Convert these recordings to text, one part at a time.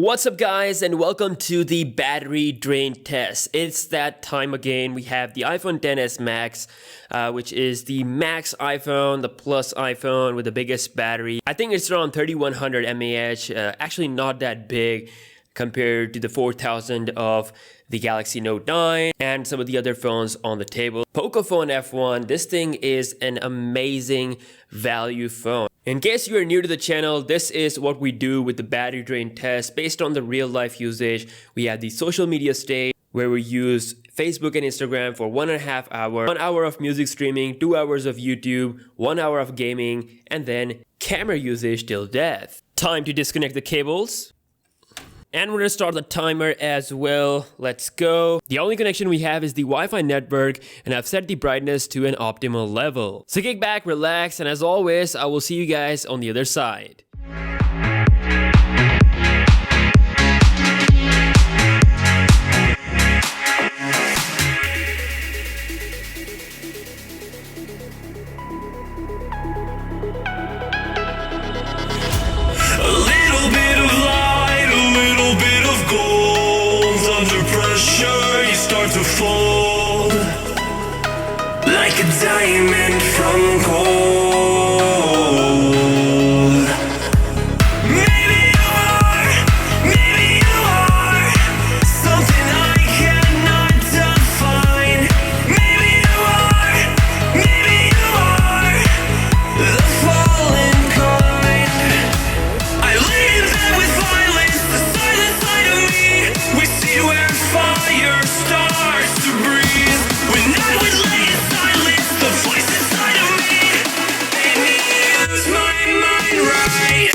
What's up guys, and welcome to the battery drain test. It's that time again. We have the iPhone XS Max, which is the max iPhone, the plus iPhone with the biggest battery. I think it's around 3100 mAh, actually not that big compared to the 4000 of the Galaxy Note 9 and some of the other phones on the table. POCOPHONE F1, this thing is an amazing value phone. In case you are new to the channel, this is what we do with the battery drain test based on the real life usage. We have the social media stage where we use Facebook and Instagram for 1.5 hours, 1 hour of music streaming, 2 hours of YouTube, 1 hour of gaming, and then camera usage till death. Time to disconnect the cables. And we're gonna start the timer as well. Let's go. The only connection we have is the Wi-Fi network, and I've set the brightness to an optimal level. So kick back, relax, and as always, I will see you guys on the other side. To fold like a diamond from gold. Maybe you are something I cannot define. Maybe you are the fallen kind. I lay in bed with violence, the silent side of me. We see where fire starts to breathe. When I would lay in silence, the voice inside of me made me use my mind right.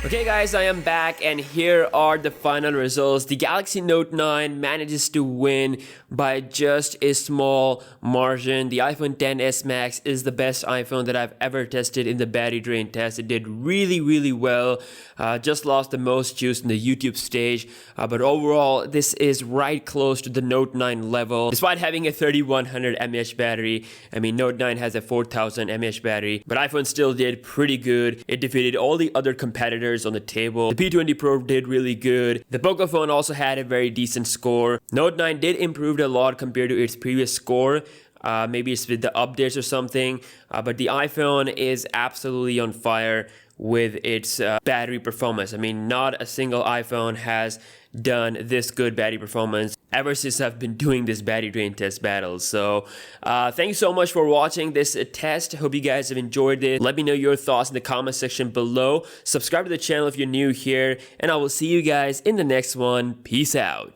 Okay guys, I am back and here are the final results. The Galaxy Note 9 manages to win by just a small margin. The iPhone XS Max is the best iPhone that I've ever tested in the battery drain test. It did really well. Just lost the most juice in the YouTube stage. But overall, this is right close to the Note 9 level. Despite having a 3100 mAh battery, I mean Note 9 has a 4000 mAh battery, but iPhone still did pretty good. It defeated all the other competitors on the table. The P20 Pro did really good. The POCOPHONE also had a very decent score. Note 9 did improve a lot compared to its previous score. Maybe it's with the updates or something, but the iPhone is absolutely on fire with its battery performance. I mean, not a single iPhone has done this good battery performance. ever since I've been doing this battery drain test battles. So thank you so much for watching this test. Hope you guys have enjoyed it. Let me know your thoughts in the comment section below. Subscribe to the channel if you're new here, and I will see you guys in the next one. Peace out.